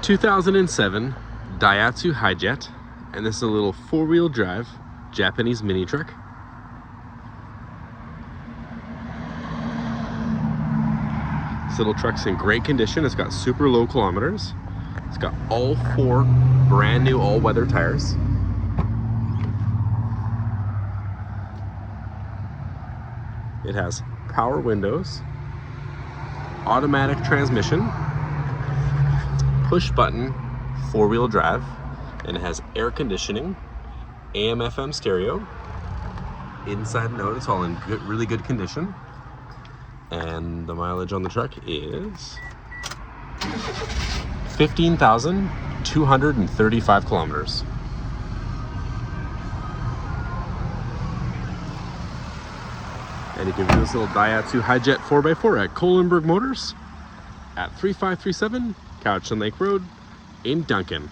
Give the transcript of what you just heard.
2007 DAIHATSU HIJET, and this is a little four-wheel drive Japanese mini truck. This little truck's in great condition. It's got super low kilometers. It's got all four brand new all-weather tires. It has power windows, automatic transmission, push button four-wheel drive, and it has air conditioning, AM FM stereo. Inside and out, it's all in really good condition. And the mileage on the truck is 15,235 kilometers. And you can view this little DAIHATSU HIJET 4x4 at KOLENBERG Motors at 3537 Couch and Lake Road in Duncan.